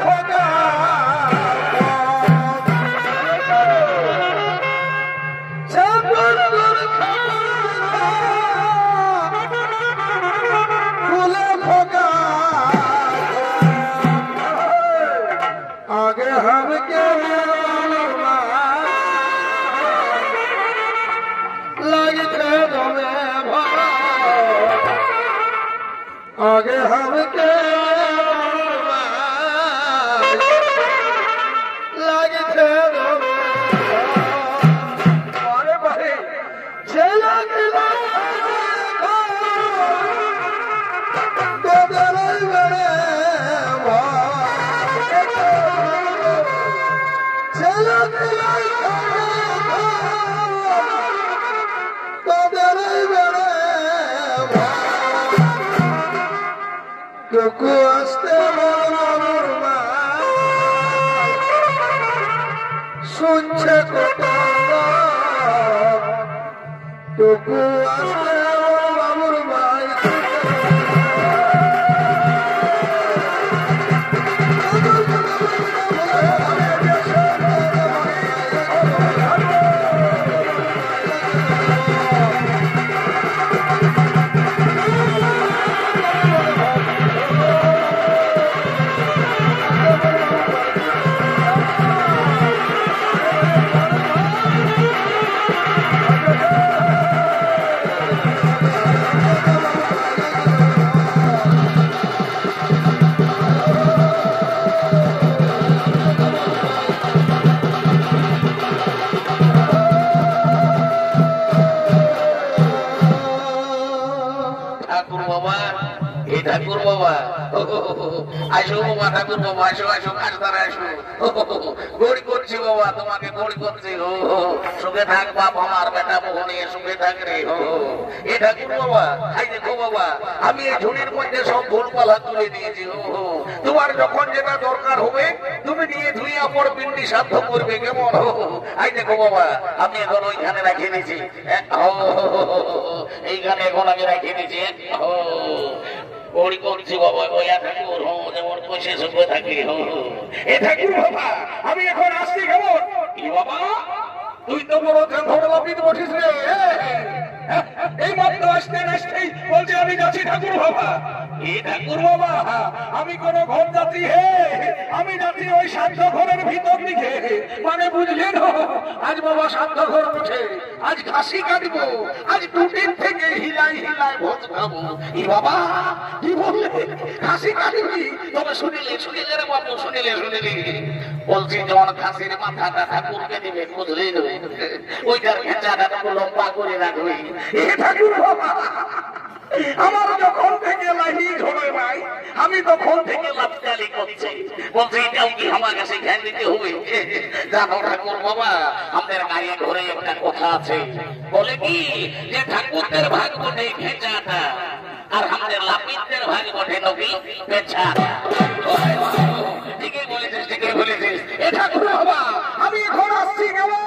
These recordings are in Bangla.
খোকা ফুলে খোকা आगे हम के लगे तुम्हें आगे हम के लगे तुम्हें भाई चला गिला तो बड़े Kuku aste marma sunche kotala Kuku aste marma ঠাকুর বাবা আসো বাবা ঠাকুর বাবা আসো আসো কাজদার আসো গড়ি করছি বাবা তোমাকে গড়ি করছি সুখে থাক বাপ আমার বেটা বহু নিয়ে সুখে থাক রে এ ঠাকুর বাবা এই দেখো বাবা আমি এই ঝুড়ির মধ্যে সব ভুলপালা তুলে দিয়েছি তোমার যখন যেটা দরকার হবে তুমি নিয়ে ধুইয়া পর পিন্ডি সাধ্য করবে কেমন এই দেখো বাবা আমি এখন ওইখানে রাখিয়ে দিয়েছি এইখানে এখন আমি রাখিয়ে দিয়েছি ওড়ি করছি বাবা বইয়া ঠাকুর যেমন পয়সা সুখে থাকি এ ঠাকুর বাবা আমি এখন আসছি কেমন কি বাবা তুই তো বড় ঘর লাপিত বসিস রে এই মাত্র আসতে আসতেই বলছি আমি যাচ্ছি ঠাকুর বাবা এ ঠাকুর বাবা আমি কোন ঘর যাত্রী হে আমি যাচ্ছি ওই সাধ্য ঘরের ভিতর দিকে মানে বুঝলেন আজ বাবা সাধ্য ঘর উঠে আজ খাসি কাটবো আজ টুটির থেকে হিলাই হিলাই ভোজ খাবো ই বাবা কি বললে খাসি কাটবি তবে শুনিলে রে বাবু শুনিলে বলছি যখন খাসির মাথাটা ঠাকুরকে দিবে বুঝলেই ওইটার খেঁচাটা লম্বা করে রাখবি এ ঠাকুর বাবা আমার যখন থেকে লাহি ঝরে ভাই আমি তখন থেকে লাফতালি করছি বলছি এটাও কি আমার কাছে জ্ঞান দিতে হবে জানো ঠাকুর বাবা আমাদের গায়ে ঘরে একটা কথা আছে বলে কি যে ঠাকুরদের ভাগ বটে খেঁচাটা আর আমাদের লাপিতদের ভাগ বটে নবী পেছাটা ঠিকই বলেছিস এ ঠাকুর বাবা আমি এখন আসছি কেমন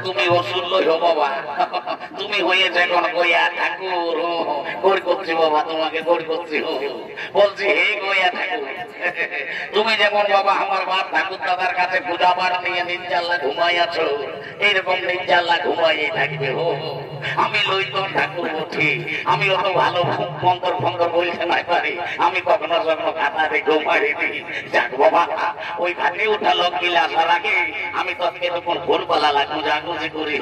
তুমি ওষুধ লইও বাবা তুমি হয়েছে কোন গয়া ঠাকুর গড়ি করছি বাবা তোমাকে গড়ি করছি বলছি হে গয়া ঠাকুর তুমি যেমন বাবা আমার বাপ ঠাকুর দাদার কাছে পূজা পাঠ নিয়ে নির্জাল্লা ঘুমাই আছো এইরকম নির্জাল্লা ঘুমাইয়ে থাকবে আমি লইতন ঠাকুর উঠি আমি অত ভালো ফন্দর ফন্দর বলতে নাই পারি আমি কখনো কখনো খাতাতে ঘুমাই দিই যাক বাবা ওই ঘাটে উঠা লোক গিলা আসার আগে আমি তোকে তখন ভোরবেলা লাগবো জাগুজি করি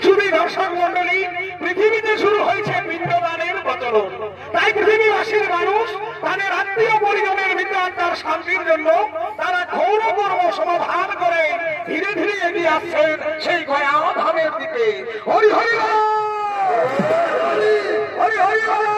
শুধু দর্শক মন্ডলী পৃথিবীতে শুরু হয়েছে পিণ্ডদানের প্রচলন তাই পৃথিবীবাসীর মানুষ তাদের আত্মীয় পরিজনের ভিতর তার শান্তির জন্য তারা ঘোর কর্ম সমাধান করে ধীরে ধীরে এগিয়ে আসছেন সেই গয়া ধামের দিকে হরি হরি হরি হরি হরি হরি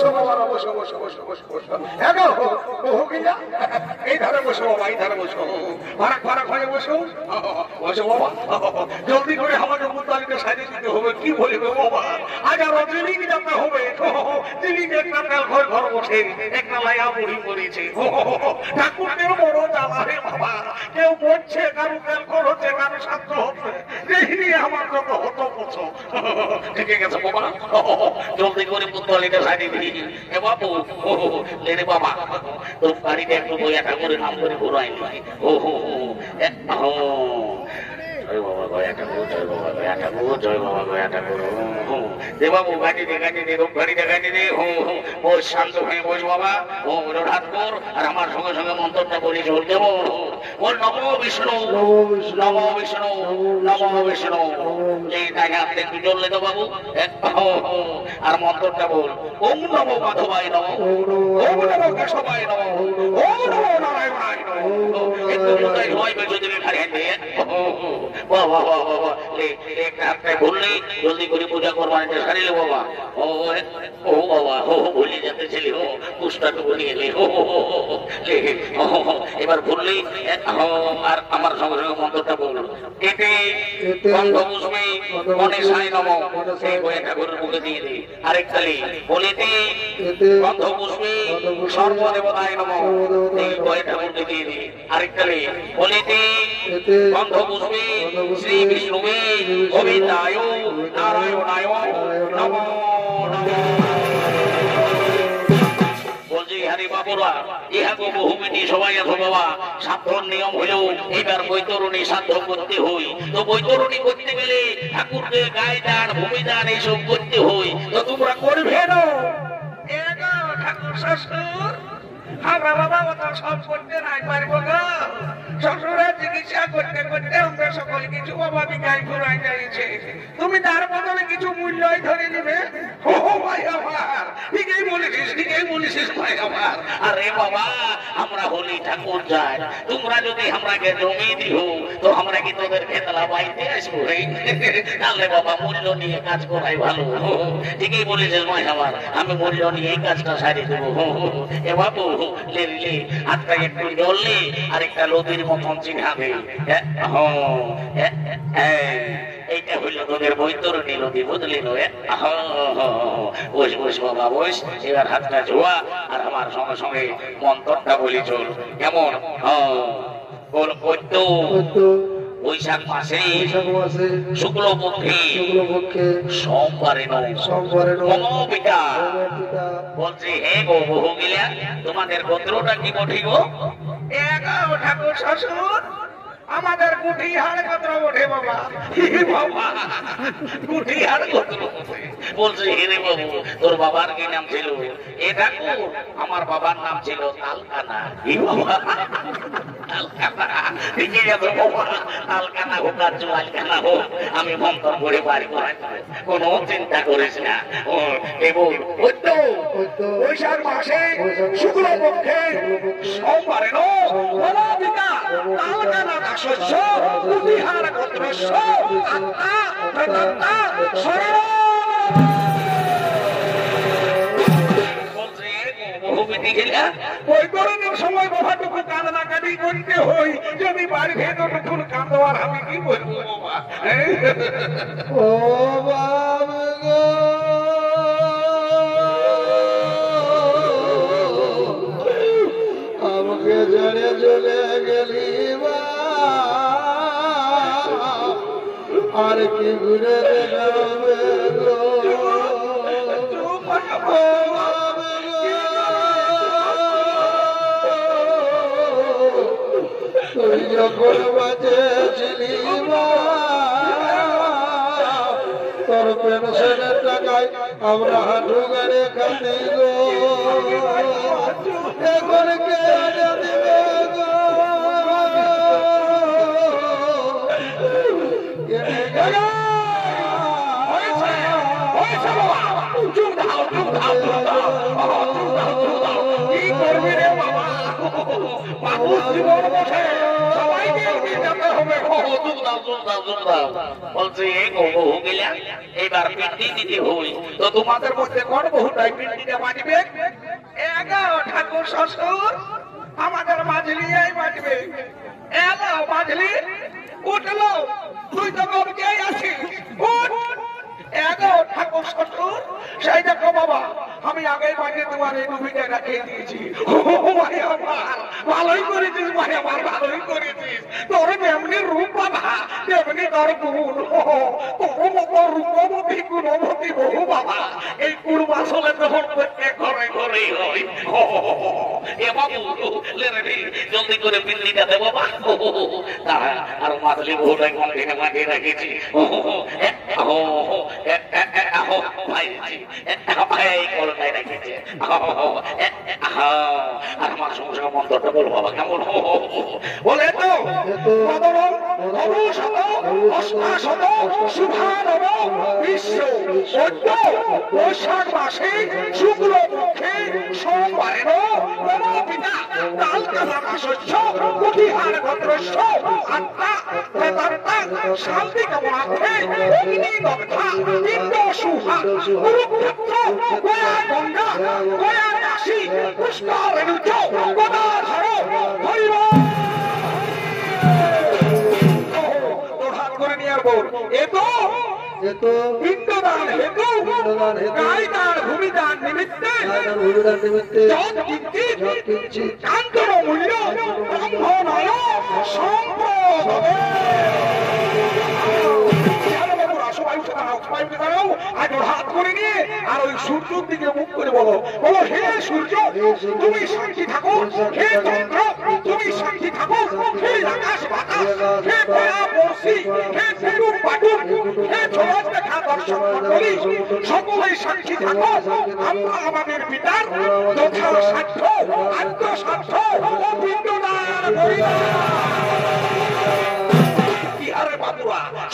বসো বাবা, বসো বসো বসো বসো বসো। এগো বহু কিনা এই ধারে বসো বাবা, এই ধারে বসো, ফারাক ফারাক হয়ে বসো বসো বাবা। জলদি করে আমাকে মুদ্দালিকে সাজিয়ে দিতে হবে। কি বলবে বাবা, আজ আরো জিলিপি যাতে হবে। জিলিপি একটা তেল ঘর ঘর বসে একটা লাইয়া মুড়ি পড়েছে। ঠাকুরকেও বড় জ্বালা রে বাবা, কেউ পড়ছে, কারো তেল ঘর হচ্ছে, কারো সাধ্য হচ্ছে, এই নিয়ে আমার যত হতো পছো। ঠিক আছে বাবা, জলদি করে মুদ্দালিকে সাজিয়ে দিই। এ বাবু রে বাবা, তোর বাড়িতে একটু বইয়া ঠাকুরের নাম করে ঘুরাই নি। ও হো হো জয় বাবা গয়া ঠাকুর, জয় বাবা গয়া ঠাকুর, জয় বাবা গয়া ঠাকুর। দে বাবু গাড়ি দে, গাড়ি দে, গাড়ি দে, গাড়ি দে। ও শান্ত হয়ে বস বাবা, ও হাত কর আর আমার সঙ্গে সঙ্গে মন্ত্রটা বলি চল। কেমন ও নম বিষ্ণু, নম বিষ্ণু, নম বিষ্ণু। এই তাই হাতে একটু চললে তো বাবু, আর মন্ত্রটা বল ওম নমো মাধবায় নম, ওম নমো কেশবায় নম, ওম নমো নারায়ণায় নম। একটু কোথায় সবাই বেঁচে দেবে খালি দে। বাবা বাবা একটা হাতটায় বললি জলদি করে পূজা করবার সারিলে বাবা। ও ও বাবা, ও ভুলে যেতে ছিলি, ও পুষ্টাকে বলি গেলি। এবার ভুললি আর আমার সঙ্গে সঙ্গে মন্ত্রটা বলল এতে গন্ধ পুষ্পে মনে সাই নম। সেই বইয়ে ঠাকুরের মুখে দিয়ে দে। আরেকখালি বলিতে গন্ধ পুষ্পে সর্বদেবতায় নম। এই বইয়ে ঠাকুরকে দিয়ে দে। আরেকখালি বলিতে গন্ধ পুষ্পে শ্রী বিষ্ণুবে গোবিন্দায় নারায়ণায় নমো নমঃ। বলছি হ্যাঁ বাবুরা, ইহাকে বহুমিটি সবাই আছো বাবা। সাধন নিয়ম হলেও এবার বৈতরণী সাধ্য করতে হই। তো বৈতরণী করতে গেলে ঠাকুরকে গায়ে দান, ভূমি দান এইসব করতে হই। তো তোমরা করবে না? ঠাকুর শ্বশুর আমরা বাবা ওটা সব করতে নাই পারবো গো। শ্বশুরের চিকিৎসা করতে করতে আমরা সকল কিছু বাবা বিকায় ঘুরাই যাইছে। তুমি তার বদলে কিছু মূল্যই ধরে নিবে। ও ভাই আমার, ঠিকই বলেছিস, ঠিকই বলেছিস ভাই আমার। আরে বাবা, আমরা হলি ঠাকুর যাই, তোমরা যদি আমরাকে জমি দিও তো আমরা কি তোদের খেতলা বাইতে আসবো? তাহলে বাবা মূল্য নিয়ে কাজ করাই ভালো। ঠিকই বলেছিস ভাই আমার, আমি মূল্য নিয়ে এই কাজটা সারিয়ে দেবো। এ বাবু লে হাতটা একটু জ্বললে আর একটা লদির মতন চিনাবে। এইটা হইল তোদের বৈতরণী নদী, বুঝলি? বস বস বাবা বস। এবার হাতটা জোয়া আর আমার সঙ্গে সঙ্গে মন্ত্রটা বলি চল। কেমন? বল বৈশাখ মাসে শুক্লপক্ষে সোমবারে পিতা বলছে হে গো বহু গিলা, তোমাদের গোত্রটা কি বঠি গো? ঠাকুর শ্বশুর আমাদের কুঠি হাড় গোত্র ওঠে বাবা। বাবা কুঠি হাড় গোত্র বলছে হেরে বাবু তোর বাবার কি নাম ছিল? এ ঠাকুর আমার বাবার নাম ছিল তালকানা। আমি মন্ত্র করে পারি, কোন চিন্তা করিস না। বৈশাখ মাসে শুক্লপক্ষে সোমবারে শস্য বিহার গোত্রস্য সময় বাবাটুকু কান্নাকাটি করতে হই। যদি বাড়ি ভেতরটুকুন কান্দোয়ার আমি কি বলবো বাবা? ও বাবা আমাকে জড়ে চলে গেলি আর কি ঘুরে দেখাবে গো? তুই যখন বাঁচেছিলি তোর পেনশনের টাকায় আমরা হাঁটু গাড়ে খাতে গো। এখন কে দেবে গো? কি করবি রে বাবা? মানুষ জীবন বসে সবাইকে এগিয়ে যেতে হবে। বলছে এই বহু গেলা এবার পিন্ডি দিতে হই, তো তোমাদের মধ্যে কোন বহুটাই পিন্ডিটা মাটিবে? এগাও ঠাকুর শ্বশুর আমাদের মাঝলি এই মাটিবে। এলো মাঝলি, উঠলো, তুই তো কমকে আছিস, উঠ। এগাও ঠাকুর শ্বশুর, সেই দেখো বাবা আমি আগেই মাঝে তোমার এই ডুবিটা রাখিয়ে দিয়েছি। ভালোই করেছিস ভাই আমার, ভালোই করেছিস। তোর যেমনি রূপ বাবা তেমনি তোর গুণ, তোর মতো রূপবতী গুণবতী বহু বাবা। এই কুড় আসলে তখন প্রত্যেক ঘরে ঘরে হয়। এ বাবু জলদি করে পিন্ডিটা দেবো বাবা। আর মাছলি বহুটাই মাটিতে মাটিয়ে রেখেছি। আর আমার সমস্যা মন্ত্রটা বলবো বাবা কেমন বলে তো বৈশাখ মাসে শুক্ল পক্ষে সোমবারের পিতা তাল কালা শস্য কুটিহার ভদ্রস্য আত্মা শান্তি কামনার্থে অগ্নিদগ্ধা ইন্দ্র সুহা কুরুক্ষেত্র গয়া গঙ্গা গয়া কাশী পুষ্কর ঋচ গদাধর হরিব করে নিয়ে আসবো। এত পিণ্ডদান হেতু গায়দান ভূমিদান নিমিত্তে কান্তর মূল্য ব্রহ্মণয় সম্ভবে। হাত করে নিয়ে আর ওই সূর্যের দিকে মুখ করে বলো, বলো হে সূর্য তুমি শান্তি থাকো, হে চন্দ্র তুমি শান্তি থাকো, হে আকাশ বাতাস, হে পয়া বর্ষি, হে কুটুম পাটুম, হে জগৎ দেখা দর্শক মন্ডলী সকলেই শান্তি থাকো। আমরা আমাদের পিতার যথা সাধ্য আত্মসাধ্য ও পিণ্ডদান করিলাম।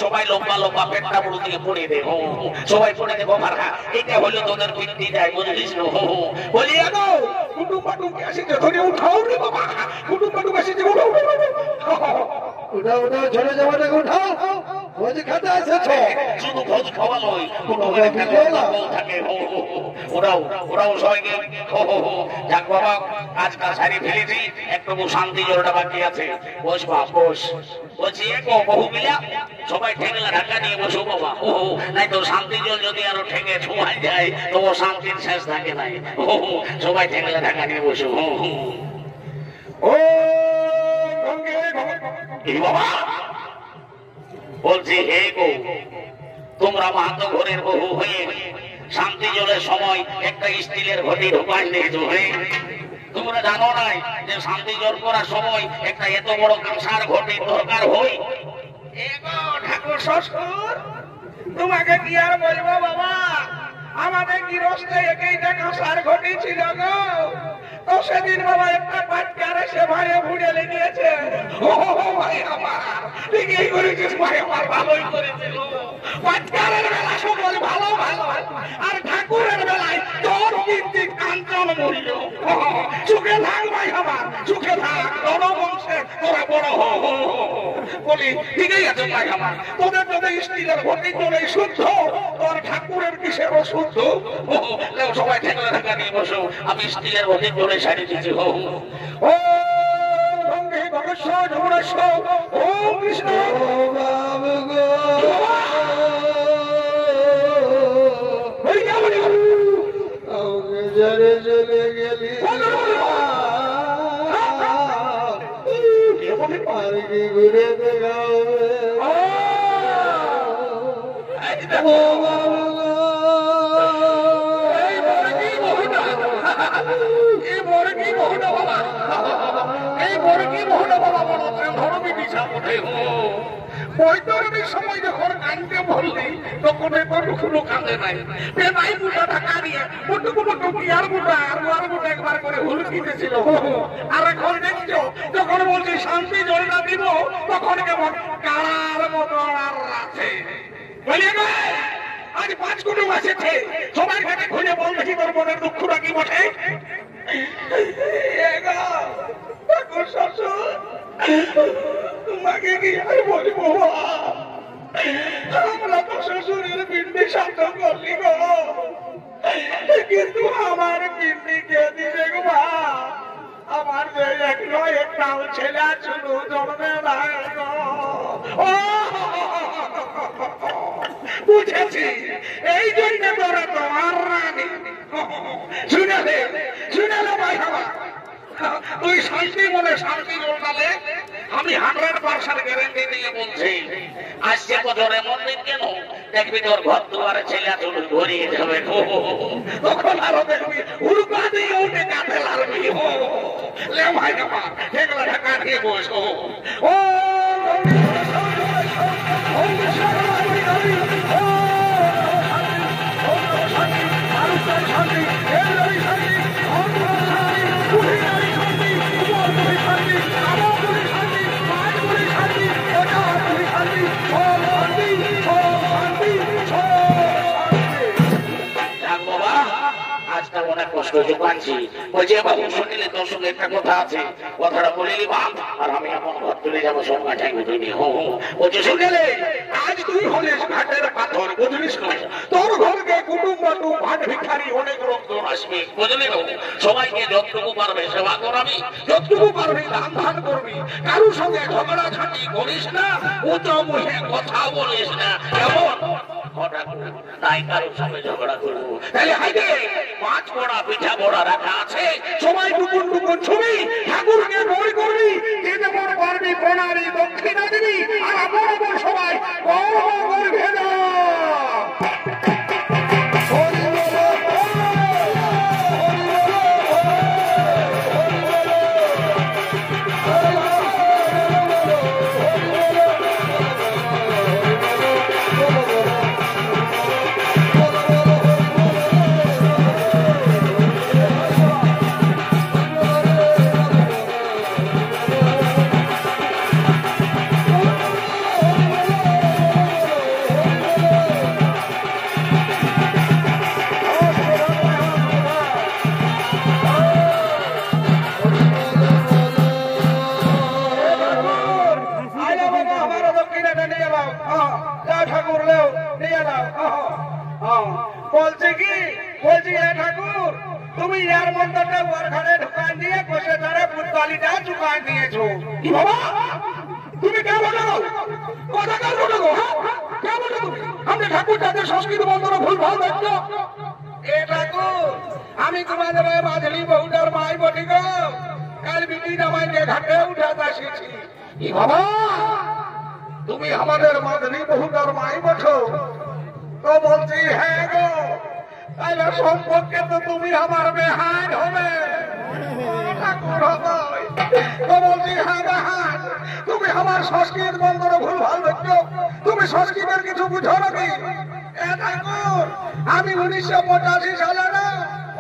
সবাই লম্বা লম্বা পেটটা বড় দিকে পড়ে দে, সবাই পড়ে দেবো মারা। এটা হলো তোদের বৃত্তি যায়, বুঝলিস? বলি এগো কুটুম পাটুম এসেছে, ধরে উঠাও রে বাবা, কুটুম পাটুম এসেছে, উঠাও উঠাও উঠাও, ঝরে যাওয়াটাকে উঠাও। ভোজ খেতে এসেছ, শুধু ভোজ খাওয়া নয়, কুটুমের থাকে। ওরাও ওরাও সবাইকে যাক বাবা কাজটা সারি ফেলেছি, একটু শান্তি জলটা বাকি আছে। বস বাপ বস। বলছি বহু মিলা সবাই ঠেঙ্গলা ঢাকা নিয়ে বসো বাবা। নাই তো শান্তি জল যদি আরো ঠেঙে ছোঁয়াই যায় তো শান্তির শেষ থাকে নাই। সবাই ঠেঙ্গলা ঢাকা নিয়ে বসো। ও বাবা বলছি হে গো, তোমরা মাহাতো ঘরের বহু হয়ে শান্তি জলের সময় একটা স্টিলের ঘটি ঢোকাই নিয়েছো। তোমরা জানো নাই যে শান্তি জল করার সময় একটা এত বড় কাঁসার ঘটির দরকার হয়? ঠাকুর শ্বশুর তোমাকে কি আর বলবো বাবা, আমাদের গৃহস্থে একইটা কাঁসার ঘটি ছিল গো। তো সেদিন বাবা একটা পাটকার এসে ভাইয়ে ভুড়ে লেগিয়েছে। ভাই আমার ঠিকই করেছিস ভাই আমার, ভালোই করেছিল। পাটকারের বেলা সকল ভালো ভালো, আর ঠাকুরের বেলায় তোর কীর্তি কাঞ্চন মূল্য। সুখে থাক ভাই আমার, সুখে থাক, রণবংশে তোরা বড় বলি। ঠিকই আছে ভাই আমার, তোদের যদি স্ত্রীদের ভর্তি করে শুদ্ধ, তোর ঠাকুরের কিসের অশুদ্ধ? সবাই ঠেকলে ঢাকা নিয়ে বসো, আমি স্ত্রীদের ভর্তি করে সারি দিচ্ছি। ও গঙ্গে ভগেশ্বর যমুনেশ্বর ওম কৃষ্ণ চলে গেলি আর কি ঘুরে দেখাবে। বৈতরণীর সময় যখন কানতে বললি তখন কোনো কাঁদে নাই, পেনাই মুটাটা কানিয়ে মুটুকু মুটুকি আর মুটা একবার করে হুল দিতেছিল। আর এখন দেখছো যখন বলছি শান্তি জলটা দিব তখন কেমন কারার মতো আর আছে। বলি আজ 5 কুটুম এসেছে, সবাই ঘাটে খুঁজে বল দেখি তোর মনের দুঃখটা কি বটে। কি আর বলবো? আমরা তো শ্বশুরের পিণ্ডি শান্ত করলি গো, কিন্তু আমার পিণ্ডি কে দিবে গো মা? আমার যে এক নয় একটাও ছেলে শুধু জন্মে নাই গো। বুঝেছি, এই জন্য তোরা তোমার রানী। শুনেলে শুনেলে ভাই আমার, তুই শান্তি বলে শান্তি বললে আমি 100% গ্যারেন্টি দিয়ে বলছি, আসছে বছর এমন দিন কেন দেখবি তোর ঘর দুয়ারে ছেলে চুল ধরিয়ে যাবে, তখন আরো দেখবি উড়ুকা দিয়ে উঠে কাঁধে লাগবি। লে ভাই আমার এগুলো ঢাকা দিয়ে বস। ও অনেক কষ্ট পাচ্ছি। বলছি বাবু শুনিলে তোর সঙ্গে একটা কথা আছে, কথাটা বলিলি বাপ, আর আমি এখন ঘর চলে যাবো, সঙ্গে চাইবো তুমি। বলছি শুনলে আজ তুই হলিস ঘাটের পাথর, বুঝলিস না? তোর ঘরকে কুটুম বাটু ভাট ভিখারি অনেক লোকজন আসবে, বুঝলি না? সবাইকে যতটুকু পারবে সেবা করাবি, যতটুকু পারবি দান ধান করবি, কারোর সঙ্গে ঝগড়া ঝাঁটি করিস না, উচ্চ মুখে কথা বলিস না। কেমন? তাই কারোর সঙ্গে ঝগড়া করবো? তাহলে হাইরে মাছ পড়া পিঠা পড়া রাখা আছে, সবাই টুকুন টুকুন ছবি ঠাকুরকে বই করবি, যে যেমন পারবি প্রণালী দক্ষিণা দিবি, আর আমার ওপর সবাই গৌর ভেদা। বলছি কি, বলছি ঠাকুর তুমি ইয়ার মন্দিরটা ওর ঘরে ঢুকান দিয়ে কষে ধরে পুতবালিটা চুকান দিয়েছো। বাবা তুমি কেমন কথা কার বলো গো? কেমন তুমি? আমরা ঠাকুর তাদের সংস্কৃত বন্ধন ভুল ভাল দেখছো। এ ঠাকুর আমি তোমাদের বাজলি বহুটার মাই বলি গো, কাল বিটি জামাইকে ঘাটে উঠাতে আসিছি। বাবা তুমি আমাদের মাঝলি বহুটার মাই বছো? তো বলছি হ্যাঁ গো, তাহলে সম্পর্কে তো তুমি আমার বেহান হবে। ঠাকুর হবে তো বলছি হ্যাঁ বেহান, তুমি আমার সংস্কৃত বন্ধন ভুল ভাল দেখছো, তুমি সংস্কৃতের কিছু বুঝো নাকি? ঠাকুর আমি 1985 সালে না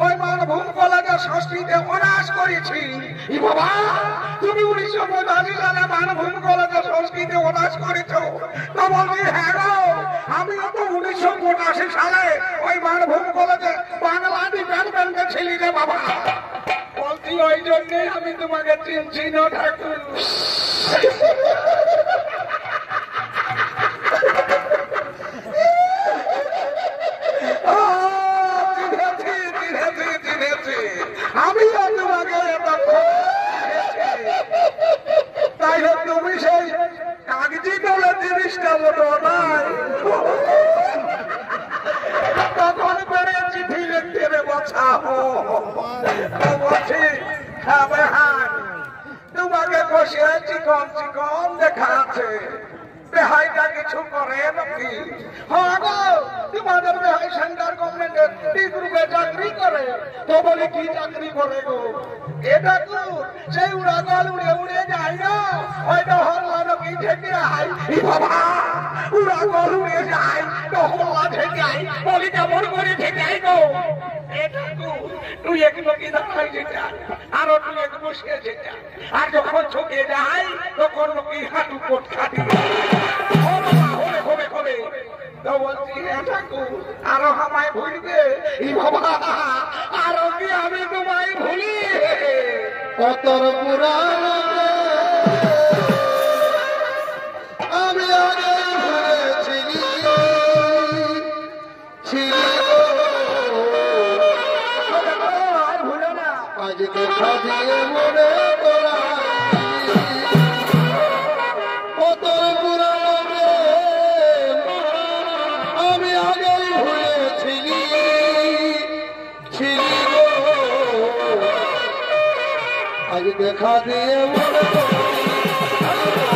ওই মানভূম কলেজে সংস্কৃতে অনার্স করেছি। বাবা তুমি 1985 সালে মানভূম কলেজে সংস্কৃতে অনার্স করেছো? তো বলছি হ্যাঁ গো, আমিও তো 1985 সালে ওই মানভূম কলেজে বাংলা ডিপার্টমেন্টে ছিলি রে বাবা। বলছি ওই জন্যই আমি তোমাকে চিনছি না ঠাকুর। আমিও তোমাকে তাইলে তুমি সেই কাগজি বলে জিনিসটা বলো নাই, তখন করে চিঠি লিখতে রে বছা। বলছি তোমাকে বসে চিকন চিকন দেখা আছে, বেহাইটা কিছু করে নাকি? হ্যাঁ গো তোমাদের বেহাই সেন্টার গভর্নমেন্টের ডি গ্রুপে চাকরি করে। তো বলি কি চাকরি করে গো? এটা তো সেই উড়াগল উড়ে উড়ে যায় না, ওইটা হল্লা নাকি ঠেকে আই। বাবা উড়াগল উড়ে যায় তো হল্লা ঠেকে আই, বলি কেমন করে ঠেকে আই গো? এটা তো তুই একটু কি দেখাই যেটা, আরো তুই একটু বসে যেটা, আর যখন ঠকে যায় তখন কি হাঁটু কোট খাটি হবে হবে। তো বলছি ঠাকুর আরো আমায় ভুলবে? বাবা আরো কি আমি তোমায় ভুলি? কতর পুরাণ আজ দেখা দিয়ে মনে করা কতর পুরানো আমি আগেই ভুলেছিলি ছিলি গো আজ দেখা দিয়ে মনে করা